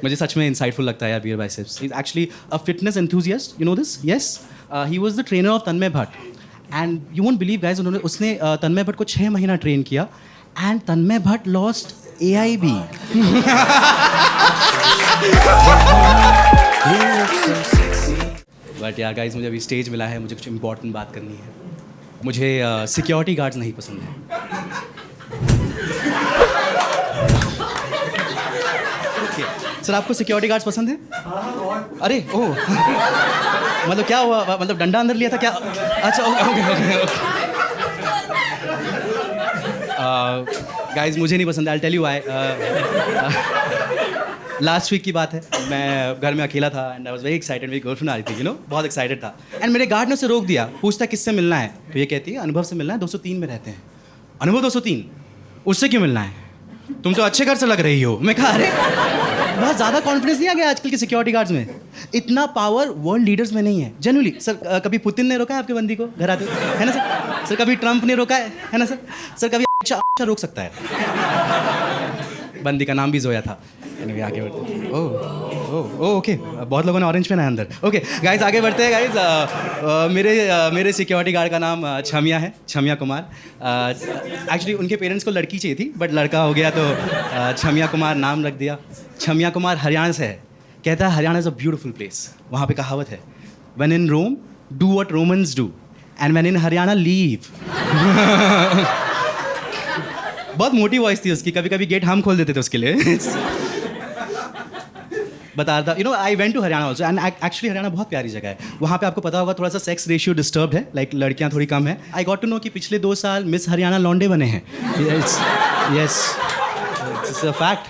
मुझे सच में इंसाइटफुल लगता है यार Beer Biceps. He is actually a fitness enthusiast, you know this? Yes. He was the trainer of Tanmay Bhat. And you won't believe guys, उसने तन्मय भट्ट को 6 महीना ट्रेन किया and Tanmay Bhat lost AIB. But यार गाइस, मुझे अभी स्टेज मिला है, मुझे कुछ इंपॉर्टेंट बात करनी है. मुझे सिक्योरिटी गार्ड्स नहीं पसंद है. सर आपको सिक्योरिटी गार्ड्स पसंद है? अरे ओह, मतलब क्या हुआ, मतलब डंडा अंदर लिया था क्या? अच्छा ओके. गाइस मुझे नहीं पसंद. I tell you why. Last week की बात है, मैं घर में अकेला था and I was very excited. मेरी गर्लफ्रेंड आ रही थी, बहुत एक्साइटेड था. एंड मेरे गार्ड ने उसे रोक दिया, पूछता किससे मिलना है, तो ये कहती है अनुभव से मिलना है, 203 में रहते हैं. अनुभव 203, उससे क्यों मिलना है? तुम तो अच्छे घर से लग रही हो. मैं कहा अरे बहुत ज़्यादा कॉन्फिडेंस नहीं आ गया आजकल के सिक्योरिटी गार्ड्स में. इतना पावर वर्ल्ड लीडर्स में नहीं है जनरली. सर कभी पुतिन ने रोका है आपके बंदी को घर आते, है ना सर? सर कभी ट्रंप ने रोका है ना सर? सर कभी अच्छा रोक सकता है. बंदी का नाम भी जोया था. Anyway, आगे बढ़ते हैं. ओह ओके, बहुत लोगों ने ऑरेंज पहना है अंदर. ओके गाइस, आगे बढ़ते हैं गाइस. मेरे सिक्योरिटी गार्ड का नाम छमिया है, छमिया कुमार. एक्चुअली उनके पेरेंट्स को लड़की चाहिए थी बट लड़का हो गया तो छमिया कुमार नाम रख दिया. छमिया कुमार हरियाणा से है. कहता है Haryana is a beautiful place. वहाँ पे कहावत है, when in Rome do what Romans do and when in Haryana leave. बहुत मोटी वॉइस थी उसकी, कभी कभी गेट हम खोल देते थे उसके लिए. बता रहा था, you know I went to Haryana also and actually Haryana बहुत प्यारी जगह है. वहाँ पे आपको पता होगा थोड़ा सा सेक्स रेशियो डिस्टर्ब है, लाइक लड़कियाँ थोड़ी कम है. आई गॉट टू नो कि पिछले 2 साल मिस हरियाणा लौंडे बने हैं. Yes, it's a fact.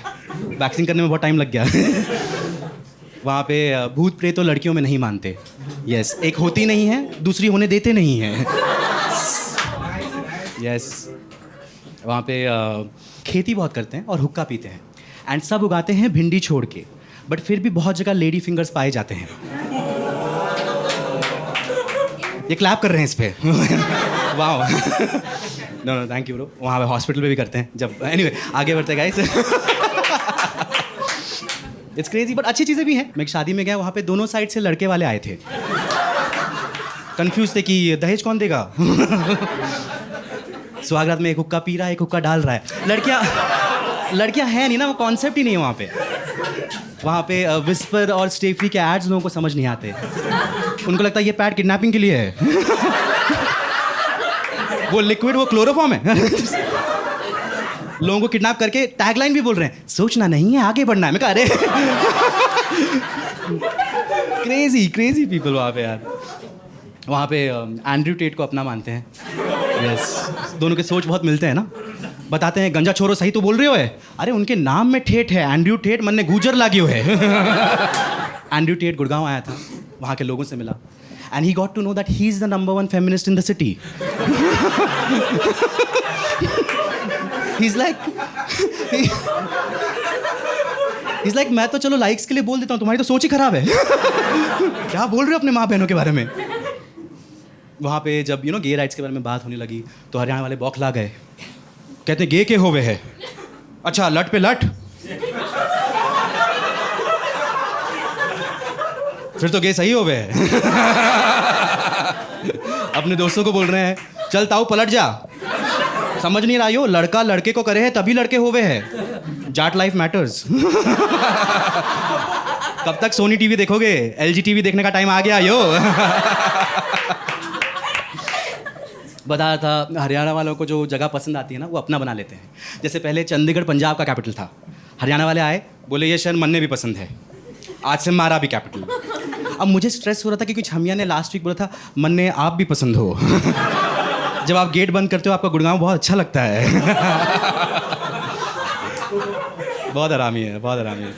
Waxing करने में बहुत टाइम लग गया. वहाँ पे भूत प्रेत तो लड़कियों में नहीं मानते. यस, एक होती नहीं है, दूसरी होने देते नहीं हैं. यस, वहाँ पे खेती बहुत करते हैं और हुक्का पीते हैं. एंड सब उगाते हैं भिंडी छोड़ के, बट फिर भी बहुत जगह लेडी फिंगर्स पाए जाते हैं. ये क्लैप कर रहे हैं इस पे. वाह. No thank you bro. वहाँ पे हॉस्पिटल में भी करते हैं जब. एनीवे आगे बढ़ते हैं गाइस. इट्स क्रेजी बट अच्छी चीज़ें भी हैं. मैं एक शादी में गया, वहाँ पे दोनों साइड से लड़के वाले आए थे. कंफ्यूज थे कि दहेज कौन देगा. स्वागत में एक हुक्का पी रहा है, एक हुक्का डाल रहा है. लड़कियां हैं नहीं ना, वो कॉन्सेप्ट ही नहीं है वहाँ पे. वहाँ पे विस्पर और स्टेफ्री के एड्स लोगों को समझ नहीं आते. उनको लगता है ये पैड किडनैपिंग के लिए है. वो लिक्विड, वो क्लोरोफॉर्म है. लोगों को किडनैप करके टैगलाइन भी बोल रहे हैं, सोचना नहीं है आगे बढ़ना है. मैं कहा अरे क्रेजी पीपल वहाँ पे यार. वहाँ पे एंड्रयू टेट को अपना मानते हैं. यस, दोनों के सोच बहुत मिलते हैं ना. बताते हैं गंजा छोरो सही तो बोल रहे हो है. अरे उनके नाम में ठेठ है, एंड्रयू टेट मन ने गुजर लागियो है. एंड्रयू टेट गुड़गांव आया था, वहाँ के लोगों से मिला and he got to know that he is the number 1 feminist in the city. He's like मैं तो चलो लाइक्स के लिए बोल देता हूँ, तुम्हारी तो सोच ही खराब है. क्या बोल रहे हो अपने माँ बहनों के बारे में. वहाँ पे जब यू नो गे राइट्स के बारे में बात होने लगी तो हरियाणा वाले बौखला गए. कहते हैं गे के होवे है. अच्छा लट पे लट, फिर तो गे सही होवे है. अपने दोस्तों को बोल रहे हैं चल ताऊ पलट जा. समझ नहीं रहा यो, लड़का लड़के को करे है तभी लड़के होवे है. Jat life matters. कब तक सोनी टीवी देखोगे? LG टीवी देखने का टाइम आ गया यो. बता रहा था हरियाणा वालों को जो जगह पसंद आती है ना, वो अपना बना लेते हैं. जैसे पहले चंडीगढ़ पंजाब का कैपिटल था. हरियाणा वाले आए, बोले ये शहर मन्ने भी पसंद है, आज से हमारा भी कैपिटल. अब मुझे स्ट्रेस हो रहा था क्योंकि छमिया ने लास्ट वीक बोला था मन्ने आप भी पसंद हो. जब आप गेट बंद करते हो आपका गुड़गांव बहुत अच्छा लगता है. बहुत आरामी है, बहुत आरामी है.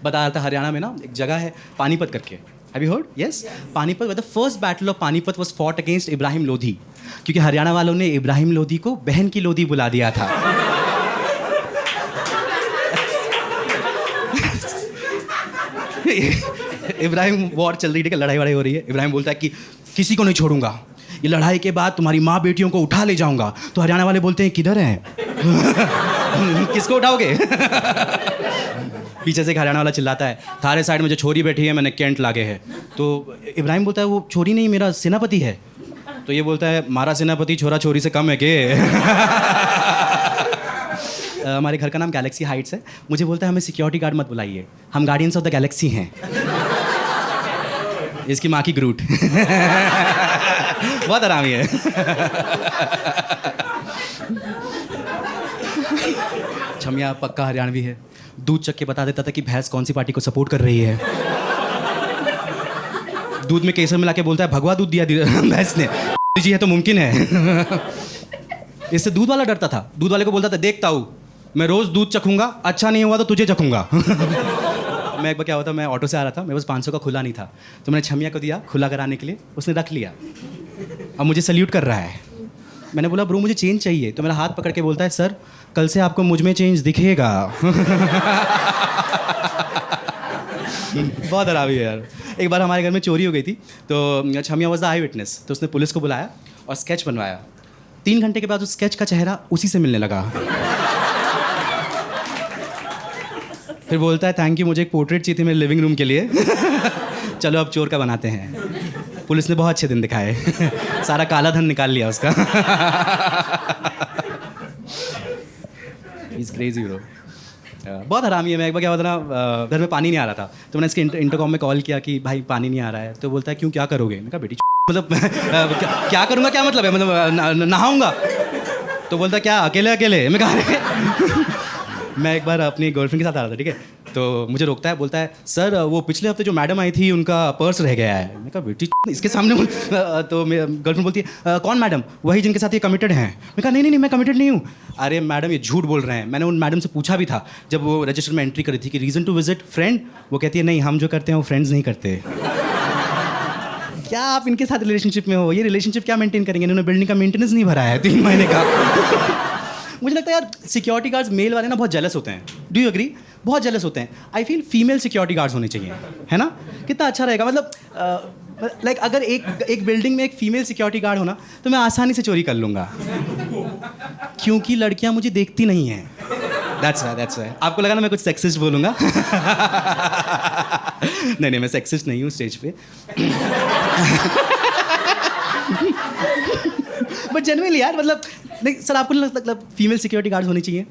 बता रहा था हरियाणा में ना एक जगह है पानीपत करके. Have you heard? Yes, Panipat. The first battle of Panipat was fought against Ibrahim Lodhi, क्योंकि हरियाणा वालों ने इब्राहिम लोधी को बहन की लोधी बुला दिया था. इब्राहिम वॉर चल रही है, ठीक है, लड़ाई वड़ाई हो रही है. इब्राहिम बोलता है कि किसी को नहीं छोड़ूंगा, ये लड़ाई के बाद तुम्हारी माँ बेटियों को उठा ले जाऊंगा. तो हरियाणा वाले बोलते हैं किधर हैं? किसको उठाओगे? पीछे से एक हरियाणा वाला चिल्लाता है, थारे साइड में जो छोरी बैठी है मैंने कैंट लागे है। तो इब्राहिम बोलता है वो छोरी नहीं मेरा सेनापति है। तो ये बोलता है मारा सेनापति छोरा छोरी से कम है के। हमारे घर का नाम गैलेक्सी हाइट्स है। मुझे बोलता है हमें सिक्योरिटी गार्ड मत बुलाइए, हम गार्डियंस ऑफ द गैलेक्सी हैं। इसकी माँ की ग्रूट। बहुत आरामी है। छमिया पक्का हरियाणवी है। दूध चख के बता देता था कि भैंस कौन सी पार्टी को सपोर्ट कर रही है। दूध में केसर मिला के बोलता है भगवा दूध दिया भैंस ने, जी है तो मुमकिन है। इससे दूध वाला डरता था। दूध वाले को बोलता था देखता हूँ मैं रोज़ दूध चखूंगा, अच्छा नहीं हुआ तो तुझे चखूंगा। मैं एक बार क्या हुआ था, मैं ऑटो से आ रहा था, मेरे पास 500 का खुला नहीं था, तो मैंने छमिया को दिया खुला कराने के लिए। उसने रख लिया, अब मुझे सल्यूट कर रहा है। मैंने बोला ब्रो मुझे चेंज चाहिए, तो मेरा हाथ पकड़ के बोलता है सर कल से आपको मुझ में चेंज दिखेगा। बहुत हरामी है यार। एक बार हमारे घर में चोरी हो गई थी, तो छमिया वॉज द आई विटनेस। तो उसने पुलिस को बुलाया और स्केच बनवाया। 3 घंटे के बाद उस स्केच का चेहरा उसी से मिलने लगा। फिर बोलता है थैंक यू, मुझे एक पोर्ट्रेट चाहिए थी मेरे लिविंग रूम के लिए। चलो अब चोर का बनाते हैं। पुलिस ने बहुत अच्छे दिन दिखाए। सारा काला धन निकाल लिया उसका। Is crazy bro. बहुत हरामी है। मैं एक बार क्या हुआ था ना, घर में पानी नहीं आ रहा था, तो मैंने इसके इंटरकॉम में कॉल किया कि भाई पानी नहीं आ रहा है। तो बोलता है क्यों क्या करोगे? मैंने कहा बेटी मतलब क्या करूँगा क्या मतलब है, मतलब नहाऊंगा? तो बोलता क्या अकेले अकेले? मैं कहा मैं एक बार अपनी गर्लफ्रेंड के साथ आ रहा था, ठीक है, तो मुझे रोकता है, बोलता है सर वो पिछले हफ्ते जो मैडम आई थी उनका पर्स रह गया है। मैं कहा बेटी इसके सामने तो मेरी गर्लफ्रेंड बोलती है कौन मैडम? वही जिनके साथ ये कमिटेड हैं। मैं कहा नहीं मैं कमिटेड नहीं हूँ। अरे मैडम ये झूठ बोल रहे हैं। मैंने उन मैडम से पूछा भी था जब वो रजिस्टर में एंट्री करी थी कि रीज़न टू विजिट फ्रेंड। वो कहती है नहीं हम जो करते हैं वो फ्रेंड्स नहीं करते। क्या आप इनके साथ रिलेशनशिप में हो? ये रिलेशनशिप क्या मेंटेन करेंगे? इन्होंने बिल्डिंग का मेंटेनेंस नहीं भरा है 3 महीने का। मुझे लगता है यार सिक्योरिटी गार्ड्स मेल वाले ना बहुत जेलस होते हैं। Do you agree? बहुत जेलस होते हैं। I feel female security guards होने चाहिए, है ना? कितना अच्छा रहेगा। मतलब लाइक अगर एक बिल्डिंग में एक फीमेल सिक्योरिटी गार्ड होना तो मैं आसानी से चोरी कर लूँगा, क्योंकि लड़कियाँ मुझे देखती नहीं हैं। That's right. आपको लगा ना मैं कुछ सेक्सिस्ट बोलूँगा? नहीं मैं सेक्सिस्ट नहीं हूँ स्टेज पे। बट जनरली यार मतलब नहीं सर, आपको नहीं लगता मतलब फीमेल सिक्योरिटी गार्ड्स होनी चाहिए?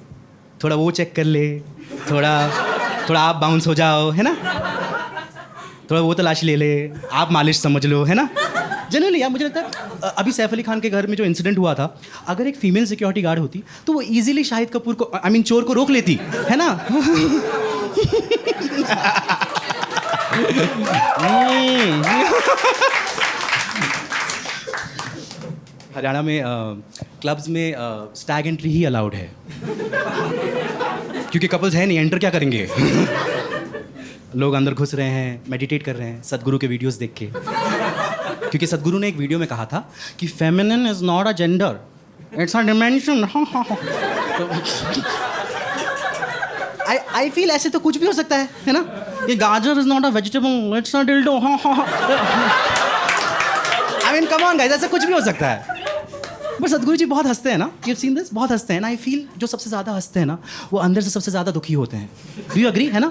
थोड़ा वो चेक कर ले, थोड़ा आप बाउंस हो जाओ, है ना? थोड़ा वो तलाशी ले ले, आप मालिश समझ लो, है ना? जनरली यार मुझे लगता है अभी सैफ अली खान के घर में जो इंसिडेंट हुआ था, अगर एक फीमेल सिक्योरिटी गार्ड होती तो वो इजीली शाहिद कपूर को चोर को रोक लेती, है ना? हरियाणा में क्लब्स में स्टैग एंट्री ही अलाउड है, क्योंकि कपल्स है नहीं, एंटर क्या करेंगे? लोग अंदर घुस रहे हैं, मेडिटेट कर रहे हैं सदगुरु के वीडियोस देख के। क्योंकि सदगुरु ने एक वीडियो में कहा था कि feminine is not a gender, it's a dimension. I feel ऐसे तो कुछ भी हो सकता है ना? ये गाजर is not a vegetable, it's a dildo. I mean come on guys, ऐसा कुछ भी हो सकता है। बट सदगुरु जी बहुत हंसते हैं ना, यू सीन दिस, बहुत हंसते हैं ना। आई फील जो सबसे ज़्यादा हंसते हैं ना वो अंदर से सबसे ज़्यादा दुखी होते हैं। Do you agree? है ना?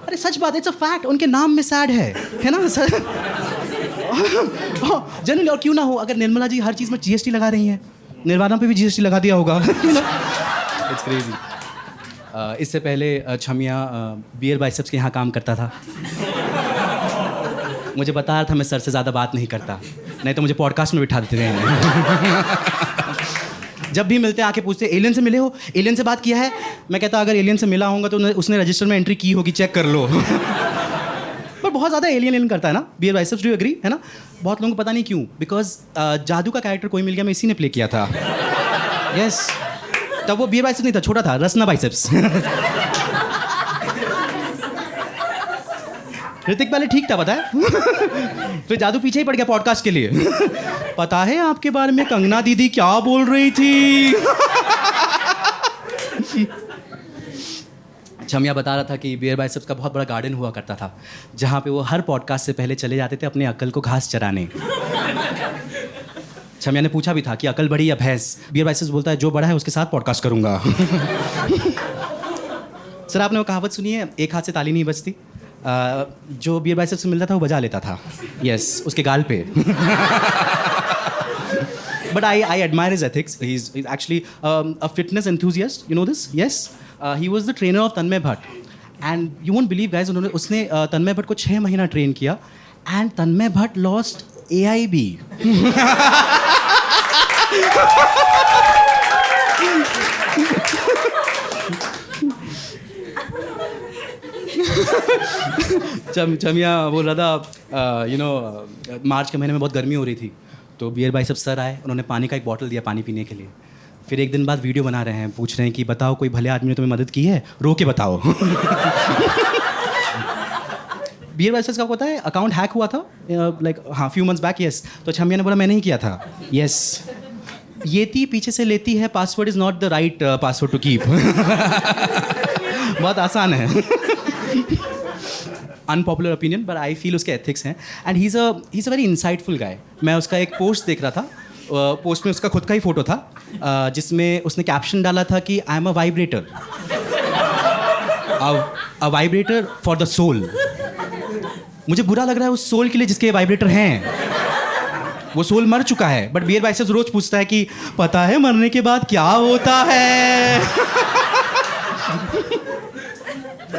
अरे सच बात है, इट्स अ फैक्ट। उनके नाम में सैड है ना सर? जनरली और क्यों ना हो, अगर निर्मला जी हर चीज़ में GST लगा रही हैं, निर्वाणा पे भी GST लगा दिया होगा। It's crazy. इससे पहले छमिया बियर बाइसेप्स के यहाँ काम करता था। मुझे बता रहा था मैं सर से ज़्यादा बात नहीं करता, नहीं तो मुझे पॉडकास्ट में बिठा देते थे। जब भी मिलते हैं आके पूछते एलियन से मिले हो, एलियन से बात किया है? मैं कहता अगर एलियन से मिला होगा तो उसने रजिस्टर में एंट्री की होगी, चेक कर लो। पर बहुत ज़्यादा एलियन करता है ना Beer Biceps. Do you agree? है ना? बहुत लोगों को पता नहीं क्यों, बिकॉज जादू का कैरेक्टर कोई मिल गया, मैं इसी ने प्ले किया था। यस तब वो बियर बाइसेप्स नहीं था, छोटा था, रसना बाइसेप्स। ऋतिक पहले ठीक था, पता है? फिर जादू पीछे ही पड़ गया पॉडकास्ट के लिए। पता है आपके बारे में कंगना दीदी क्या बोल रही थी? छमिया बता रहा था कि बियर बाइसेप्स का बहुत बड़ा गार्डन हुआ करता था, जहाँ पे वो हर पॉडकास्ट से पहले चले जाते थे अपने अक्ल को घास चराने। छमिया ने पूछा भी था कि अकल बड़ी या भैंस? बियर बाइसेप्स बोलता है जो बड़ा है उसके साथ पॉडकास्ट करूँगा। सर आपने वो कहावत सुनी है, एक हाथ से ताली नहीं बजती? जो बियर बाइसेप्स से मिलता था वो बजा लेता था, यस, उसके गाल पे। But I admire his ethics. He's actually a fitness enthusiast. You know this? Yes. He was the trainer of Tanmay Bhatt. And you won't believe, guys, उसने तन्मय भट्ट को 6 महीना ट्रेन किया. And Tanmay Bhatt lost AIB. चमिया बोल रहा था, मार्च के महीने में बहुत गर्मी हो रही थी, तो बियर बाइसेप्स सर आए, उन्होंने पानी का एक बॉटल दिया पानी पीने के लिए. फिर एक दिन बाद वीडियो बना रहे हैं, पूछ रहे हैं कि बताओ कोई भले आदमी ने तुम्हें मदद की है, रो के बताओ. बियर बाइसेप्स का पता है अकाउंट हैक हुआ था, लाइक हाँ फ्यू मंथ्स बैक, यस. तो छमिया ने बोला मैं नहीं किया था, यस. येती पीछे से लेती है, password is not the right password to keep. बहुत आसान है. Unpopular opinion, but I feel उसके एथिक्स हैं. And he is a very insightful guy. मैं उसका एक पोस्ट देख रहा था, पोस्ट में उसका खुद का ही फोटो था, जिसमें उसने कैप्शन डाला था कि I am a vibrator, a vibrator for the soul. मुझे बुरा लग रहा है उस सोल के लिए जिसके वाइब्रेटर हैं. वो सोल मर चुका है, बट बियर बाइसेप्स रोज पूछता है कि पता है मरने के बाद क्या होता है.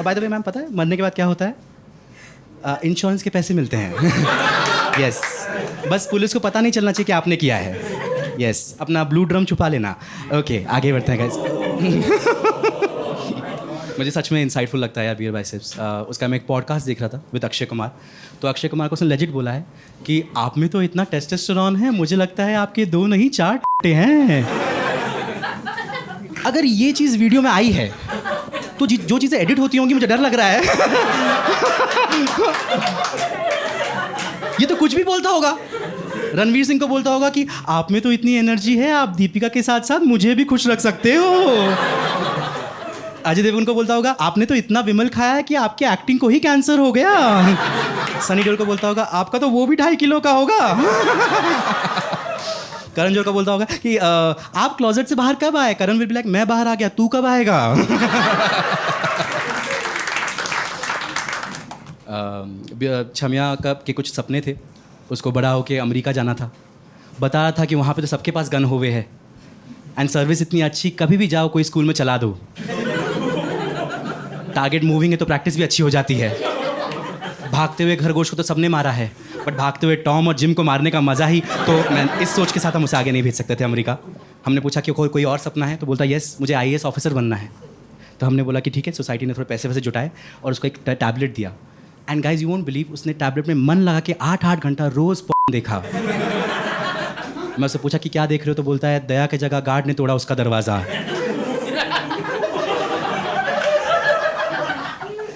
बाय द वे मैम, पता है मरने के बाद क्या होता है? इंश्योरेंस के पैसे मिलते हैं. यस. बस पुलिस को पता नहीं चलना चाहिए कि आपने किया है. यस. अपना ब्लू ड्रम छुपा लेना. ओके, आगे बढ़ते हैं गाइस. मुझे सच में इंसाइटफुल लगता है यार बियर बाइसेप्स. उसका मैं एक पॉडकास्ट देख रहा था विद अक्षय कुमार. तो अक्षय कुमार को उसने लेजिट बोला है कि आप में तो इतना टेस्टोस्टेरोन है, मुझे लगता है आपके 2 नहीं 4 हैं. अगर ये चीज़ वीडियो में आई है तो जो चीज़ें एडिट होती होंगी, मुझे डर लग रहा है. ये तो कुछ भी बोलता होगा. रणवीर सिंह को बोलता होगा कि आप में तो इतनी एनर्जी है, आप दीपिका के साथ साथ मुझे भी खुश रख सकते हो. अजय देवगन को बोलता होगा आपने तो इतना विमल खाया है कि आपके एक्टिंग को ही कैंसर हो गया. सनी देओल को बोलता होगा आपका तो वो भी 2.5 किलो का होगा. करण जोहर का बोलता होगा कि आप क्लोजेट से बाहर कब आए? करण विल बी लाइक मैं बाहर आ गया, तू कब आएगा? छमिया के कुछ सपने थे. उसको बड़ा होके अमेरिका जाना था. बता रहा था कि वहाँ पे तो सबके पास गन होवे है, एंड सर्विस इतनी अच्छी, कभी भी जाओ कोई स्कूल में चला दो. टारगेट मूविंग है तो प्रैक्टिस भी अच्छी हो जाती है. भागते हुए खरगोश को तो सबने मारा है, बट भागते हुए टॉम और जिम को मारने का मज़ा ही. तो मैं इस सोच के साथ हम उसे आगे नहीं भेज सकते थे अमेरिका. हमने पूछा कि कोई और सपना है? तो बोलता यस, मुझे IAS ऑफिसर बनना है. तो हमने बोला कि ठीक है. सोसाइटी ने थोड़े पैसे वैसे जुटाए और उसको एक टैबलेट दिया. And guys you won't believe, उसने टैबलेट में मन लगा के 8-8 घंटा रोज़ देखा. मैं उससे पूछा कि क्या देख रहे हो? तो बोलता है दया की जगह गार्ड ने तोड़ा उसका दरवाज़ा.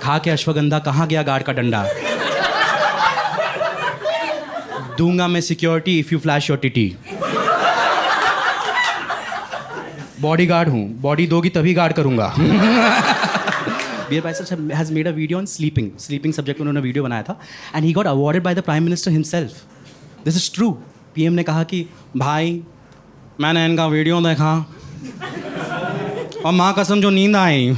खा के अश्वगंधा, कहाँ गया गार्ड का डंडा? दूंगा मैं security if you flash your titty. Body guard हूँ, बॉडी दोगी तभी गार्ड करूँगा. Beer Biceps has made a video on sleeping subject. उन्होंने वीडियो बनाया था and he got awarded by the prime minister himself. This is true. PM ने कहा कि भाई मैंने इनका वीडियो देखा और माँ कसम जो नींद आई.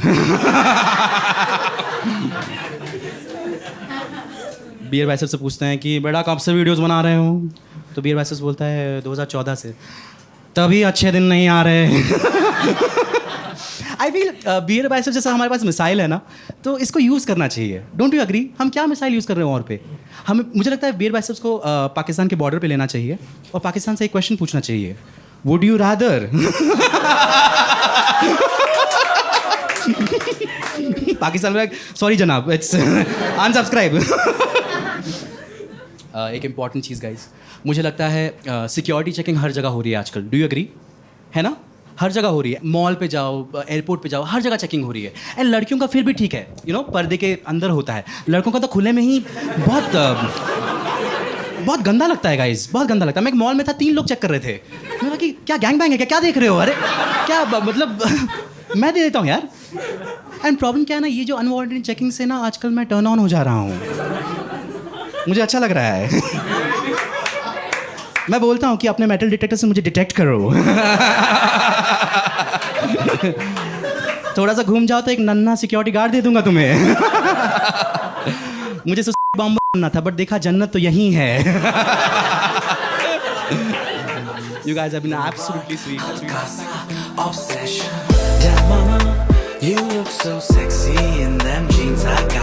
बियर बाइसेप्स से पूछते हैं कि बेटा कब से वीडियोस बना रहे हो? तो बियर बाइसेप्स बोलता है 2014 से. तभी अच्छे दिन नहीं आ रहे. आई फील बियर बाइसेप्स जैसा हमारे पास मिसाइल है ना, तो इसको यूज़ करना चाहिए. Don't you agree? हम क्या मिसाइल यूज़ कर रहे हैं और पे? हमें, मुझे लगता है बियर बाइसेप्स को पाकिस्तान के बॉर्डर पे लेना चाहिए और पाकिस्तान से एक क्वेश्चन पूछना चाहिए. वुड यू रादर पाकिस्तान में सॉरी जनाब, इट्स अनसब्सक्राइब. एक इम्पॉर्टेंट चीज़ गाइज, मुझे लगता है सिक्योरिटी चेकिंग हर जगह हो रही है आजकल. Do you agree? है ना? हर जगह हो रही है. मॉल पे जाओ, एयरपोर्ट पे जाओ, हर जगह चेकिंग हो रही है. एंड लड़कियों का फिर भी ठीक है, पर्दे के अंदर होता है. लड़कों का तो खुले में ही बहुत गंदा लगता है गाइज, बहुत गंदा लगता है. मैं एक मॉल में था, 3 लोग चेक कर रहे थे. मैंने कहा कि क्या गैंग बैंग है क्या देख रहे हो? अरे क्या मतलब मैं दे देता हूँ यार. एंड प्रॉब्लम क्या है ना, ये जो अनवांटेड चेकिंग से ना आजकल मैं टर्न ऑन हो जा रहा हूँ. मुझे अच्छा लग रहा है. मैं बोलता हूँ कि अपने मेटल डिटेक्टर से मुझे डिटेक्ट करो. थोड़ा सा घूम जाओ तो एक नन्हा सिक्योरिटी गार्ड दे दूंगा तुम्हें। मुझे बॉम्ब बनना था बट देखा जन्नत तो यहीं है। You guys have been absolutely sweet. Obsession. Yeah, mama, you look so sexy in them jeans. I got